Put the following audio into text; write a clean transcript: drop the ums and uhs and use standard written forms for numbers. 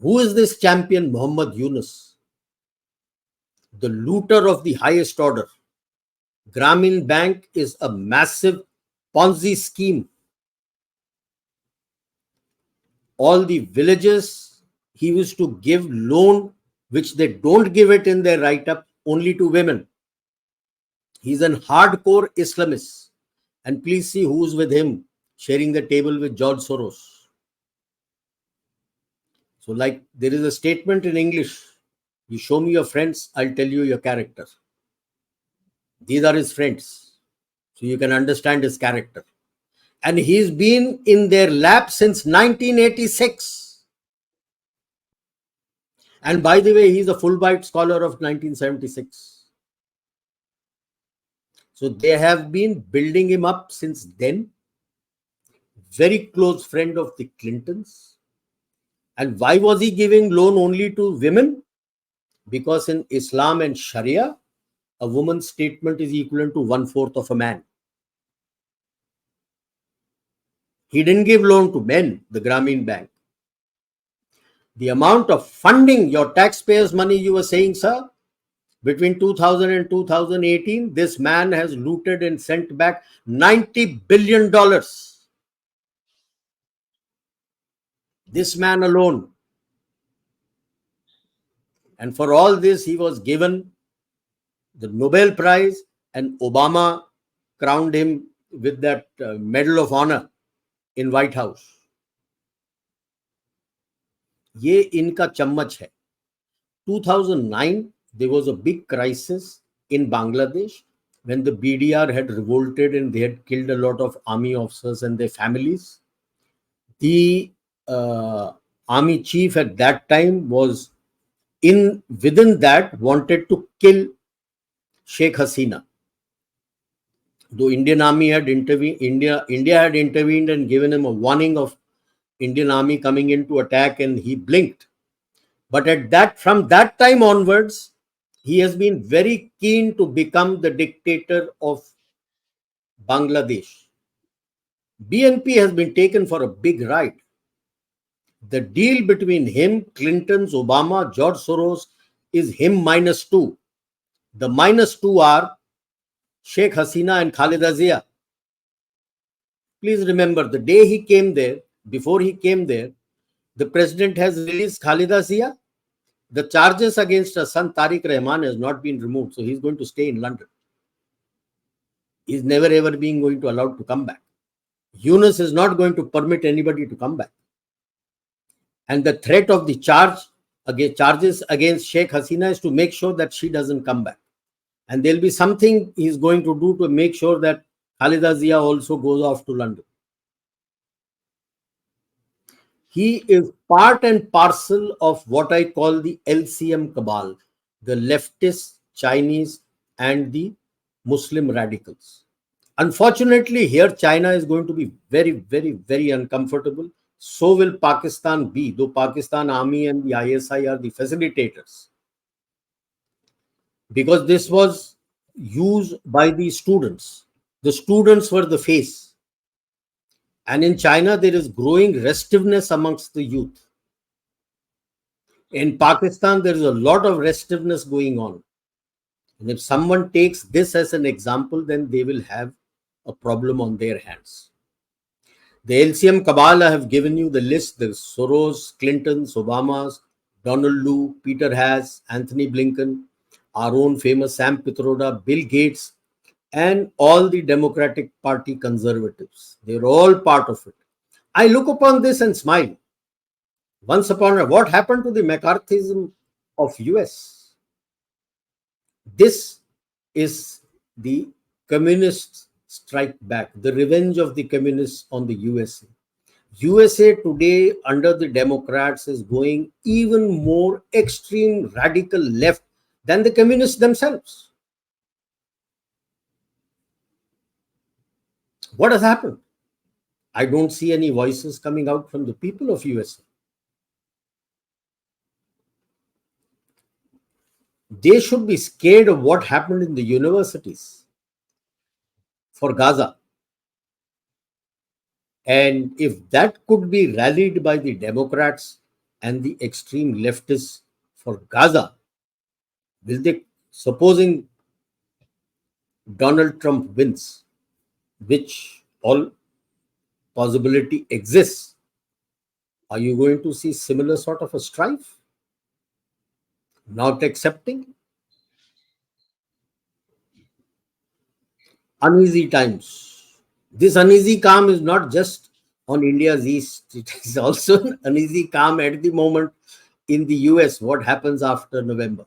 Who is this champion? Muhammad Yunus, the looter of the highest order. Grameen Bank is a massive Ponzi scheme. All the villages, he used to give loan, which they don't give it in their write-up, only to women. He's a hardcore Islamist. And please see who's with him, sharing the table with George Soros. So like there is a statement in English, you show me your friends, I'll tell you your character. These are his friends. So you can understand his character. And he's been in their lap since 1986. And by the way, he's a Fulbright scholar of 1976. So they have been building him up since then. Very close friend of the Clintons. And why was he giving loan only to women? Because in Islam and Sharia, a woman's statement is equivalent to 1/4 of a man. He didn't give loan to men, the Grameen Bank. The amount of funding, your taxpayers' money, you were saying, sir, between 2000 and 2018, this man has looted and sent back $90 billion. This man alone. And for all this, he was given the Nobel Prize, and Obama crowned him with that Medal of Honor in White House. ये इनका चम्मच है. 2009, there was a big crisis in Bangladesh when the BDR had revolted and they had killed a lot of army officers and their families. The army chief at that time was within that wanted to kill Sheikh Hasina. Though Indian army had intervened, India had intervened and given him a warning of Indian army coming in to attack, and he blinked. But from that time onwards, he has been very keen to become the dictator of Bangladesh. BNP has been taken for a big ride. The deal between him, Clintons, Obama, George Soros is him -2. The -2 are Sheikh Hasina and Khalida Zia. Please remember, the day he came there, before he came there, the president has released Khalida Zia. The charges against her son Tariq Rahman has not been removed, so he's going to stay in London. He's never ever being going to allowed to come back. Yunus is not going to permit anybody to come back. And the threat of the charges against Sheikh Hasina is to make sure that she doesn't come back. And there'll be something he's going to do to make sure that Khalida Zia also goes off to London. He is part and parcel of what I call the LCM cabal, the leftists, Chinese, and the Muslim radicals. Unfortunately, here China is going to be very, very, very uncomfortable. So will Pakistan be, though Pakistan Army and the ISI are the facilitators. Because this was used by the students. The students were the face. And in China, there is growing restiveness amongst the youth. In Pakistan, there is a lot of restiveness going on. And if someone takes this as an example, then they will have a problem on their hands. The LCM cabal, I have given you the list. There's Soros, Clintons, Obamas, Donald Lu, Peter Haas, Anthony Blinken, our own famous Sam Pitroda, Bill Gates, and all the Democratic Party conservatives. They're all part of it. I look upon this and smile. Once upon a time, what happened to the McCarthyism of US? This is the communists strike back, the revenge of the communists on the USA. USA today under the Democrats is going even more extreme radical left than the communists themselves. What has happened? I don't see any voices coming out from the people of USA. They should be scared of what happened in the universities for Gaza. And if that could be rallied by the Democrats, and the extreme leftists for Gaza, will they, supposing Donald Trump wins, which all possibility exists, are you going to see similar sort of a strife? Not accepting? Uneasy times. This uneasy calm is not just on India's east, it is also an uneasy calm at the moment in the US. What happens after November?